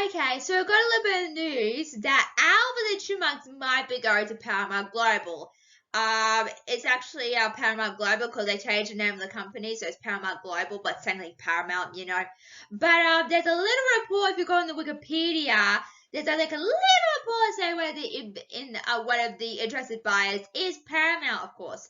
Okay, so I've got a little bit of news that Alvin and Chipmunks might be going to Paramount Global. It's actually Paramount Global because they changed the name of the company, so it's Paramount Global, but it's technically Paramount, you know. But there's a little report if you go on the Wikipedia. There's like a little report saying where one of the interested buyers is Paramount, of course.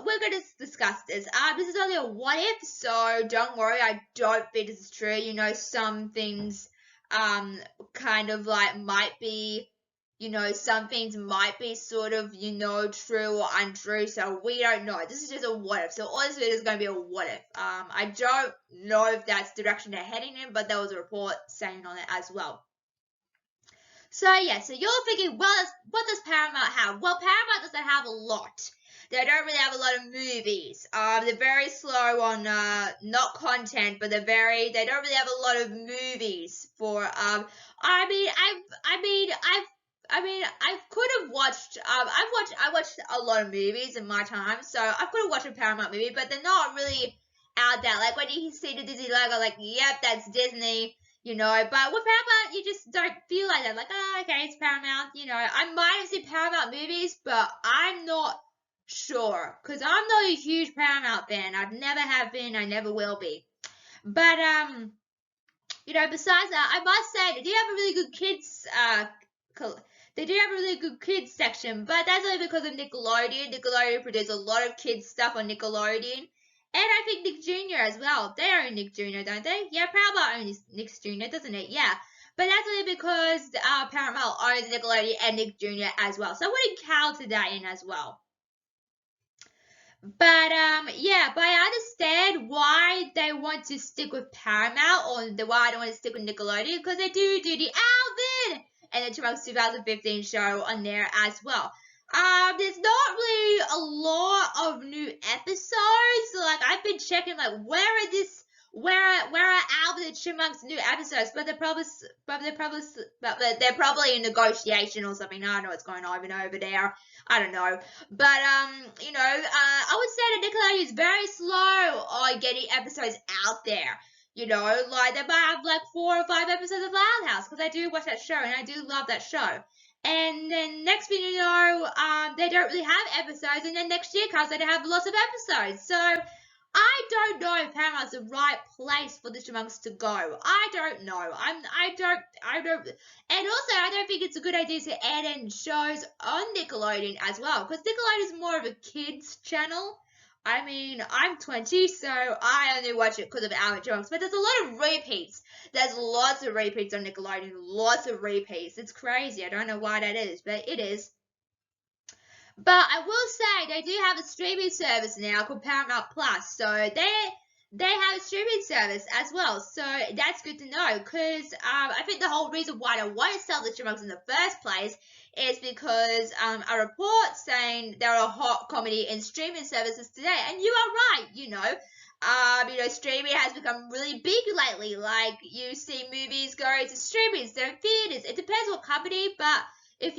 We're going to discuss this. This is only a what if, so don't worry. I don't think this is true. You know, some things, kind of like might be, you know, some things might be sort of, you know, true or untrue. So we don't know. This is just a what if. So all this video is going to be a what if. I don't know if that's the direction they're heading in, but there was a report saying on it as well. So yeah, so you're thinking, well, what does Paramount have? Well, Paramount doesn't have a lot. They don't really have a lot of movies. They're very slow on not content, but they don't really have a lot of movies for I could have watched I watched a lot of movies in my time, so I could have watched a Paramount movie, but they're not really out there. Like when you see the Disney logo, like, yep, that's Disney. You know, but with Paramount, you just don't feel like that. Like, oh, okay, it's Paramount. You know, I might have seen Paramount movies, but I'm not sure, because I'm not a huge Paramount fan. I've never have been. I never will be. But, you know, besides that, I must say, they do have a really good kids section, but that's only because of Nickelodeon. Nickelodeon produces a lot of kids stuff on Nickelodeon. And I think Nick Jr. as well. They own Nick Jr., don't they? Yeah, Paramount owns Nick Jr., doesn't it? Yeah. But that's only because Paramount owns Nickelodeon and Nick Jr. as well. So I wouldn't count that in as well. But yeah, but I understand why they want to stick with Paramount, or why they want to stick with Nickelodeon, because they do the Alvin and the Chipmunks 2015 show on there as well. There's not really a lot of new episodes. Like, I've been checking, like, where are Alvin and Chipmunks new episodes? But they're probably in negotiation or something. I don't know what's going on over there. I don't know. But you know, I would say that Nickelodeon is very slow on getting episodes out there. You know, like they might have like 4 or 5 episodes of Loud House, because I do watch that show and I do love that show. And then next thing you know, they don't really have episodes, and then next year comes and they have lots of episodes. So I don't know if Paramount's the right place for the Chipmunks to go. I don't know. I don't. And also, I don't think it's a good idea to add in shows on Nickelodeon as well, because Nickelodeon is more of a kids channel. I mean, I'm 20, so I only watch it because of Alvin Chipmunks. But there's a lot of repeats. There's lots of repeats on Nickelodeon. Lots of repeats. It's crazy. I don't know why that is, but it is. But I will say they do have a streaming service now called Paramount Plus. So they have a streaming service as well. So that's good to know, because I think the whole reason why they want to sell the Chipmunks in the first place is because a report saying there are hot comedy and streaming services today. And you are right, you know, streaming has become really big lately. Like, you see movies go to streaming instead of theaters. It depends what company, but if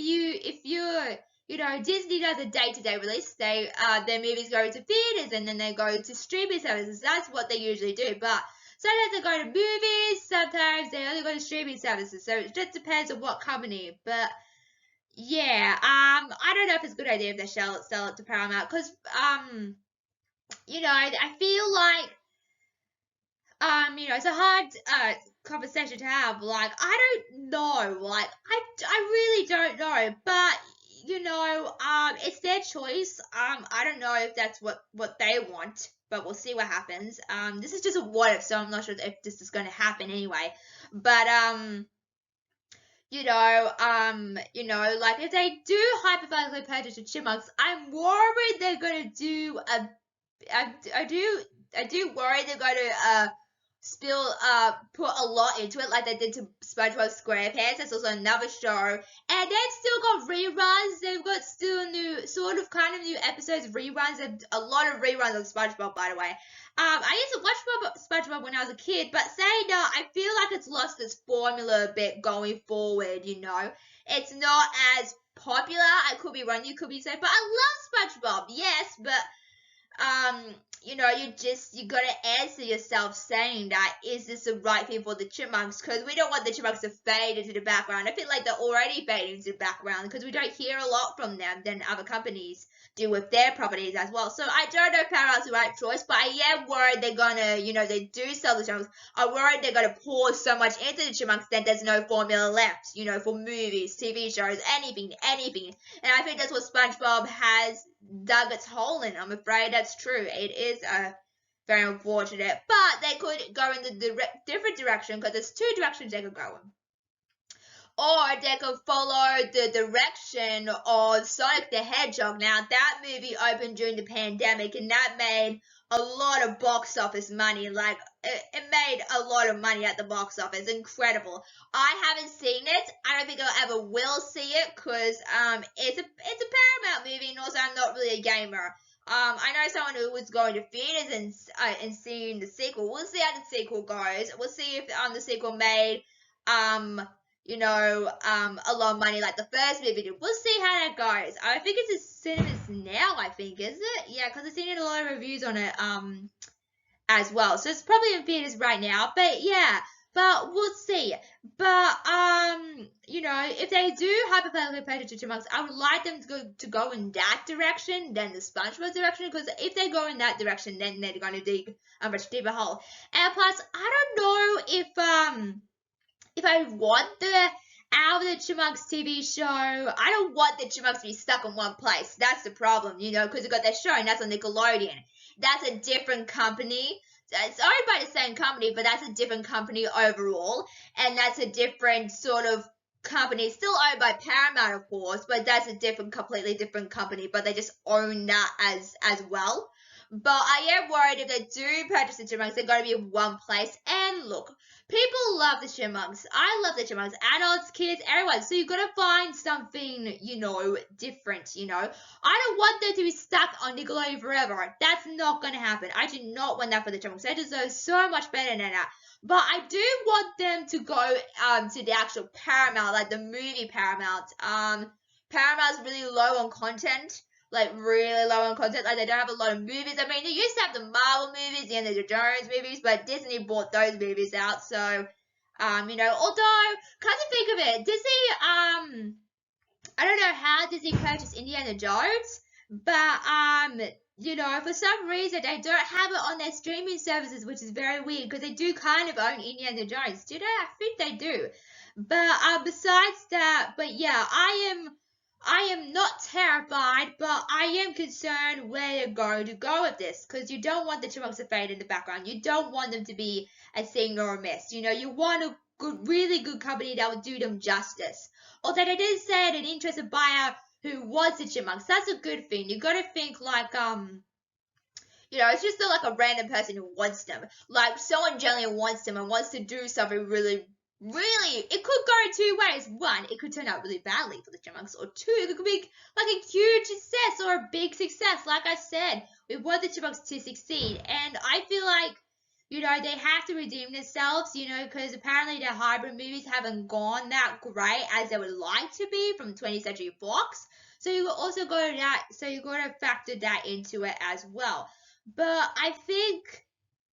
you're you know, Disney does a day-to-day release. Their movies go to theaters and then they go to streaming services. That's what they usually do. But sometimes they go to movies, sometimes they only go to streaming services. So it just depends on what company. But yeah, I don't know if it's a good idea if they sell it to Paramount, because you know, I feel like you know, it's a hard conversation to have. Like, I don't know. Like, I really don't know. But you know, it's their choice. I don't know if that's what they want, but we'll see what happens. This is just a what if, so I'm not sure if this is going to happen anyway. But you know, like, if they do hypothetically purchase the Chipmunks, I'm worried they're going to do I do worry they're going to put a lot into it, like they did to SpongeBob SquarePants. That's also another show, and they've still got reruns. They've got still new, kind of new episodes, reruns, and a lot of reruns of SpongeBob, by the way. I used to watch SpongeBob when I was a kid, but saying that, I feel like it's lost its formula a bit going forward. You know, it's not as popular. I could be wrong, you could be saying, but I love SpongeBob, yes, but you know, you gotta answer yourself saying that, is this the right thing for the Chipmunks? Because we don't want the Chipmunks to fade into the background. I feel like they're already fading into the background because we don't hear a lot from them than other companies do with their properties as well. So I don't know if Paramount's the right choice, but I am worried they're gonna, you know, they do sell the Chipmunks. I'm worried they're gonna pour so much into the Chipmunks that there's no formula left, you know, for movies, TV shows, anything. And I think that's what SpongeBob has dug its hole in. I'm afraid that's true. It is very unfortunate, but they could go in the different direction because there's two directions they could go in. Or they could follow the direction of Sonic the Hedgehog. Now, that movie opened during the pandemic, and that made a lot of box office money. Like, it made a lot of money at the box office. Incredible. I haven't seen it. I don't think I ever will see it because it's a Paramount movie, and also I'm not really a gamer. I know someone who was going to theaters and seeing the sequel. We'll see how the sequel goes. We'll see if the sequel made you know, a lot of money like the first movie did. We'll see how that goes. I think it's in cinemas now, I think, is it? Yeah, because I've seen a lot of reviews on it as well. So it's probably in theaters right now. But yeah, but we'll see. But you know, if they do hypothetically purchase the Chipmunks, I would like them to go in that direction than the SpongeBob direction. Because if they go in that direction, then they're gonna dig a much deeper hole. And plus, I don't know if I want the Alvin the Chipmunks TV show. I don't want the Chipmunks to be stuck in one place. That's the problem, you know, because you got that show, and that's on Nickelodeon. That's a different company. It's owned by the same company, but that's a different company overall, and that's a different sort of company. It's still owned by Paramount, of course, but that's a completely different company, but they just own that as well. But I am worried if they do purchase the Chipmunks, they're going to be in one place. And look, people love the Chipmunks. I love the Chipmunks. Adults, kids, everyone. So you've got to find something, you know, different, you know. I don't want them to be stuck on Nickelodeon forever. That's not going to happen. I do not want that for the Chipmunks. They deserve so much better than that. But I do want them to go to the actual Paramount, like the movie Paramount. Paramount's really low on content. Like, really low on content. Like, they don't have a lot of movies. I mean, they used to have the Marvel movies, the Indiana Jones movies, but Disney bought those movies out. So, you know, although, come to think of it, Disney, I don't know how Disney purchased Indiana Jones, but, you know, for some reason, they don't have it on their streaming services, which is very weird, because they do kind of own Indiana Jones. Do they? I think they do. But, besides that, but yeah, I am not terrified, but I am concerned where they're going to go with this, because you don't want the Chipmunks to fade in the background. You don't want them to be a thing nor a miss. You know, you want a really good company that will do them justice. Although they did say an interested buyer who wants the Chipmunks. That's a good thing. You got to think like, you know, it's just not like a random person who wants them. Like, someone generally wants them and wants to do something really, it could go two ways. One, it could turn out really badly for the Chipmunks, or two, it could be like a huge success or a big success. Like I said, we want the Chipmunks to succeed, and I feel like, you know, they have to redeem themselves, you know, because apparently their hybrid movies haven't gone that great as they would like to be from 20th Century Fox. So you also got to factor that into it as well. But I think,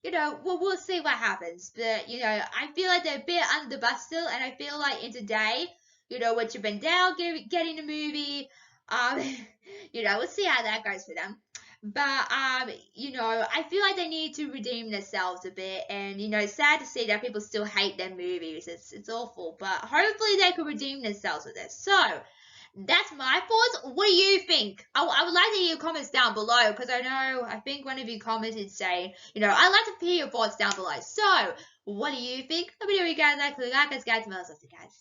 you know, we'll see what happens. But, you know, I feel like they're a bit under the bus still, and I feel like in today, you know, with Chip and Dale getting the movie, you know, we'll see how that goes for them. But, you know, I feel like they need to redeem themselves a bit, and, you know, it's sad to see that people still hate their movies. It's awful, but hopefully they can redeem themselves with this. So, that's my thoughts. What do you think? I would like to hear your comments down below, because I think one of you commented saying, you know, I'd like to hear your thoughts down below. So, what do you think? Let me know what you guys like. Like, guys, guys, guys.